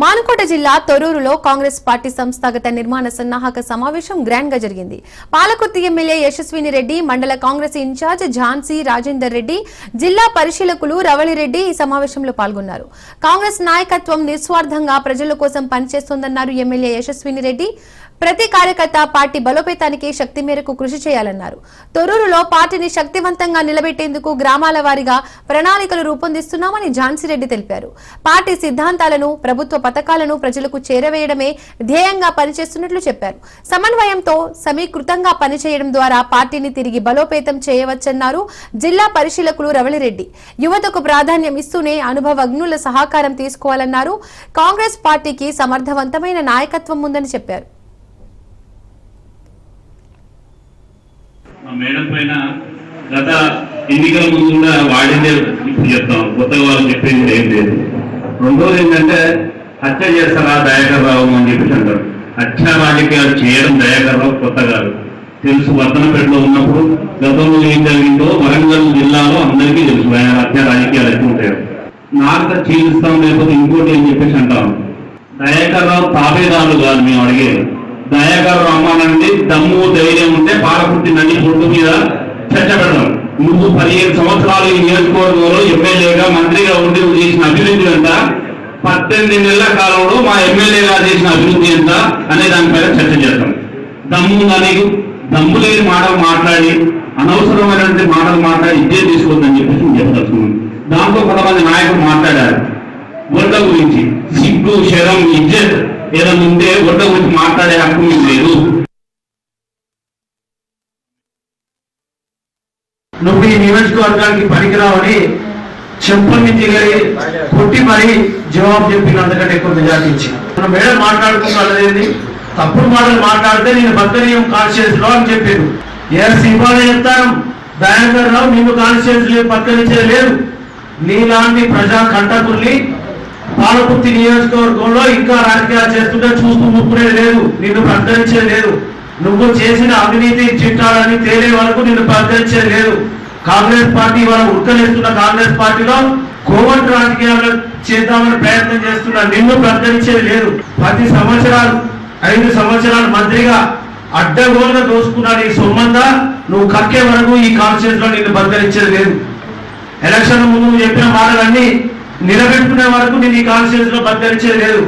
మానుకోట జిల్లా తొర్రూరులో కాంగ్రెస్ పార్టీ సంస్థాగత నిర్మాణ సన్నాహక సమావేశం గ్రాండ్ గా జరిగింది. పాలకుర్తి ఎమ్మెల్యే యశస్విని రెడ్డి, మండల కాంగ్రెస్ ఇన్ఛార్జ్ ఝాన్సీ రాజేందర్ రెడ్డి, జిల్లా పరిశీలకులు రవళిరెడ్డి ఈ సమావేశంలో పాల్గొన్నారు. కాంగ్రెస్ నాయకత్వం నిస్వార్థంగా ప్రజల కోసం పనిచేస్తోందన్నారు ఎమ్మెల్యే యశస్విని రెడ్డి. ప్రతి కార్యకర్త పార్టీ బలోపేతానికి శక్తి మేరకు కృషి చేయాలన్నారు. తొర్రూరులో పార్టీని శక్తివంతంగా నిలబెట్టేందుకు గ్రామాల వారీగా ప్రణాళికలు రూపొందిస్తున్నామని ఝాన్సీ రెడ్డి తెలిపారు. పార్టీ సిద్ధాంతాలను, ప్రభుత్వ పథకాలను ప్రజలకు చేరవేయడమే ధ్యేయంగా పనిచేస్తున్నట్లు చెప్పారు. సమన్వయంతో సమీకృతంగా పనిచేయడం ద్వారా పార్టీని తిరిగి బలోపేతం చేయవచ్చన్నారు జిల్లా పరిశీలకులు రవళిరెడ్డి. యువతకు ప్రాధాన్యం ఇస్తూనే అనుభవజ్ఞుల సహకారం తీసుకోవాలన్నారు. కాంగ్రెస్ పార్టీకి సమర్థవంతమైన నాయకత్వం ఉందని చెప్పారు. మేడం పైన గత ఎన్నికల ముందు కూడా వాడిందే ఇప్పుడు చెప్తాం, కొత్తగా వాళ్ళు చెప్పేది ఏం లేదు. రెండోది ఏంటంటే హత్య చేస్తారా దయాకర్ రావు అని చెప్పేసి అంటారు. హత్య రాజకీయాలు చేయడం దయాకర్ రావు కొత్త కాదు, తెలుసు. వర్ధనపేటలో ఉన్నప్పుడు గతంలో ఏం జరిగిందో వరంగల్ జిల్లాలో అందరికీ తెలుసు. ఆయన హత్య రాజకీయాలు ఎక్కువ ఉంటాయి. నాకు చీలుస్తాం లేకపోతే ఇంకోటి అని చెప్పేసి అంటాం. దయాకర్ రావు తాబేదారులు కాదు మేము అడిగేది. దయాకర్ రామానండి దమ్ము ధైర్యం ఉంటే పాలకుర్తి నది పొట్టు మీద చర్చ పెడదాం. నువ్వు 15 సంవత్సరాలు ఈ నియోజకవర్గంలో ఎమ్మెల్యేగా మంత్రిగా ఉండి చేసిన అభివృద్ధి ఎంత, 18 నెలల కాలంలో మా ఎమ్మెల్యేగా చేసిన అభివృద్ధి ఎంత అనే దానిపైన చర్చ చేద్దాం. దమ్ము దానికి దమ్ము లేని మాటలు మాట్లాడి అనవసరమైనటువంటి మాటలు మాట్లాడి ఇదే తీసుకోవద్దని చెప్పేసి చెప్పదలుచుకున్నాం. దాంతో కొంతమంది నాయకులు మాట్లాడారు ఓట్ల గురించి. సిగ్గు, శరం, ఇజ్జత్ ఏదైనా ఉంటే ఓట్ల గురించి మాట్లాడే హక్కు మీకు లేదు. నువ్వు ఈ నియోజకవర్గానికి పనికిరావని చెంపుల నుంచి కొట్టి మరీ జవాబు చెప్పిన అంతకంటే ఎక్కువ మెజార్టీ ఇచ్చి మన మేడం మాట్లాడుతున్నది తప్పుడు మాటలు మాట్లాడితే నేను బద్దనీయం కాన్షియస్ లో అని చెప్పారు. ఇవాళ చెప్తాను, దయాకర్ రావు నిన్ను కాన్షియస్ పక్కనిచ్చేది లేదు. నీలాంటి ప్రజా కంటకుల్ని పాలకుర్తి నియోజకవర్గంలో ఇంకా రాజకీయాలు చేస్తుంటే చూస్తూ ముప్పుడే లేదు, నిన్ను ప్రకటించేది లేదు. నువ్వు చేసిన అవినీతి చిట్టాలని తేలే వరకు నిన్ను ప్రకటించేది లేదు. కాంగ్రెస్ పార్టీ వాళ్ళ ఉడకలేస్తున్న కాంగ్రెస్ పార్టీలో కోవట్ రాజకీయాలు చేద్దామని ప్రయత్నం చేస్తున్న నిన్ను ప్రకటించేది లేదు. 10 సంవత్సరాలు 5 సంవత్సరాలు మంత్రిగా అడ్డగోలుగా దోసుకున్నాడు ఈ సొమ్మంతా. నువ్వు కక్కే వరకు ఈ కాన్స్టిట్యూన్స్ లో నిన్ను బద్దరించేది లేదు. ఎలక్షన్ ముందు చెప్పిన మాటలన్నీ నిలబెట్టుకునే వరకు నేను ఈ కాన్స్టిట్యూన్స్ లో బద్దరించేది లేదు.